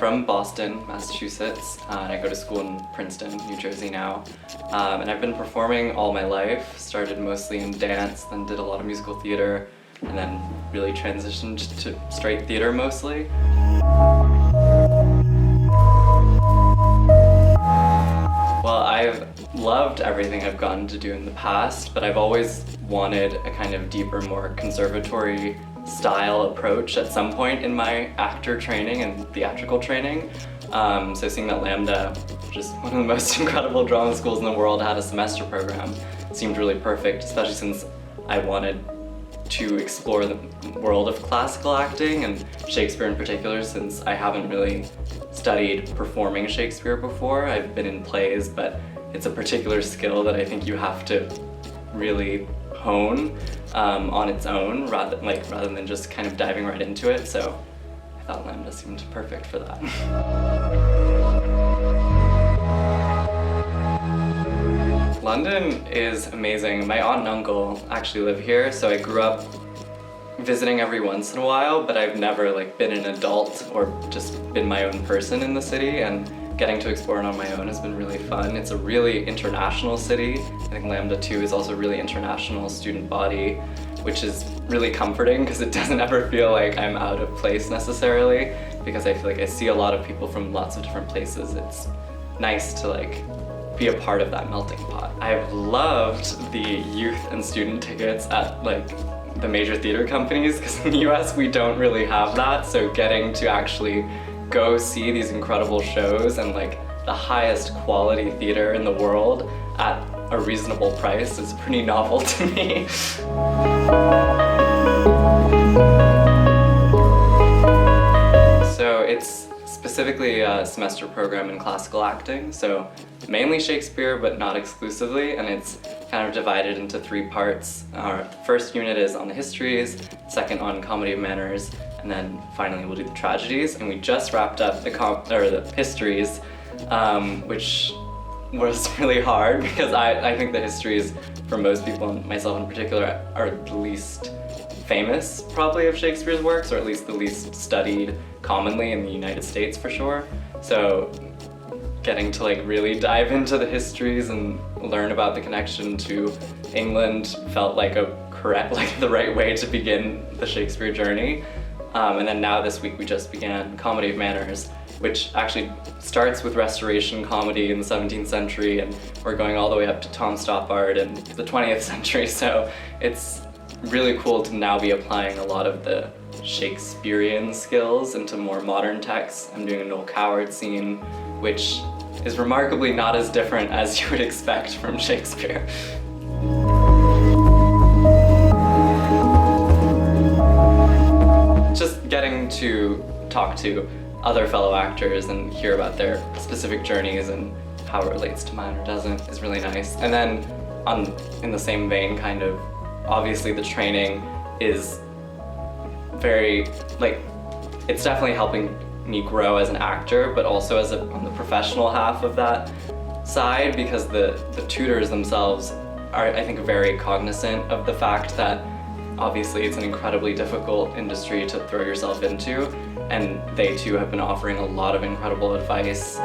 from Boston, Massachusetts, and I go to school in Princeton, New Jersey now. And I've been performing all my life, started mostly in dance, then did a lot of musical theater, and then really transitioned to straight theater mostly. Well, I've loved everything I've gotten to do in the past, but I've always wanted a kind of deeper, more conservatory style approach at some point in my actor training and theatrical training. So seeing that Lambda, which is one of the most incredible drama schools in the world, had a semester program seemed really perfect, especially since I wanted to explore the world of classical acting and Shakespeare in particular, since I haven't really studied performing Shakespeare before. I've been in plays, but it's a particular skill that I think you have to really hone on its own rather than just kind of diving right into it. So I thought Lambda seemed perfect for that. London is amazing. My aunt and uncle actually live here, so I grew up visiting every once in a while, but I've never been an adult or just been my own person in the city, and getting to explore it on my own has been really fun. It's a really international city. I think Lambda 2 is also a really international student body, which is really comforting because it doesn't ever feel like I'm out of place necessarily, because I feel like I see a lot of people from lots of different places. It's nice to be a part of that melting pot. I've loved the youth and student tickets at the major theater companies, because in the US we don't really have that, so getting to actually go see these incredible shows and the highest quality theater in the world at a reasonable price is pretty novel to me. So it's specifically a semester program in classical acting, so mainly Shakespeare but not exclusively, and it's kind of divided into 3 parts. Our first unit is on the histories, second on comedy of manners, and then finally we'll do the tragedies. And we just wrapped up the histories, which was really hard because I think the histories, for most people, and myself in particular, are the least famous probably of Shakespeare's works, or at least the least studied commonly in the United States for sure. So getting to really dive into the histories and learn about the connection to England felt like the right way to begin the Shakespeare journey. And then now this week we just began Comedy of Manners, which actually starts with Restoration comedy in the 17th century, and we're going all the way up to Tom Stoppard in the 20th century. So it's really cool to now be applying a lot of the Shakespearean skills into more modern texts. I'm doing a Noel Coward scene, which is remarkably not as different as you would expect from Shakespeare. Just getting to talk to other fellow actors and hear about their specific journeys and how it relates to mine or doesn't is really nice. And then in the same vein, kind of, obviously the training is very, it's definitely helping me grow as an actor, but also on the professional half of that side, because the tutors themselves are, I think, very cognizant of the fact that obviously it's an incredibly difficult industry to throw yourself into, and they too have been offering a lot of incredible advice.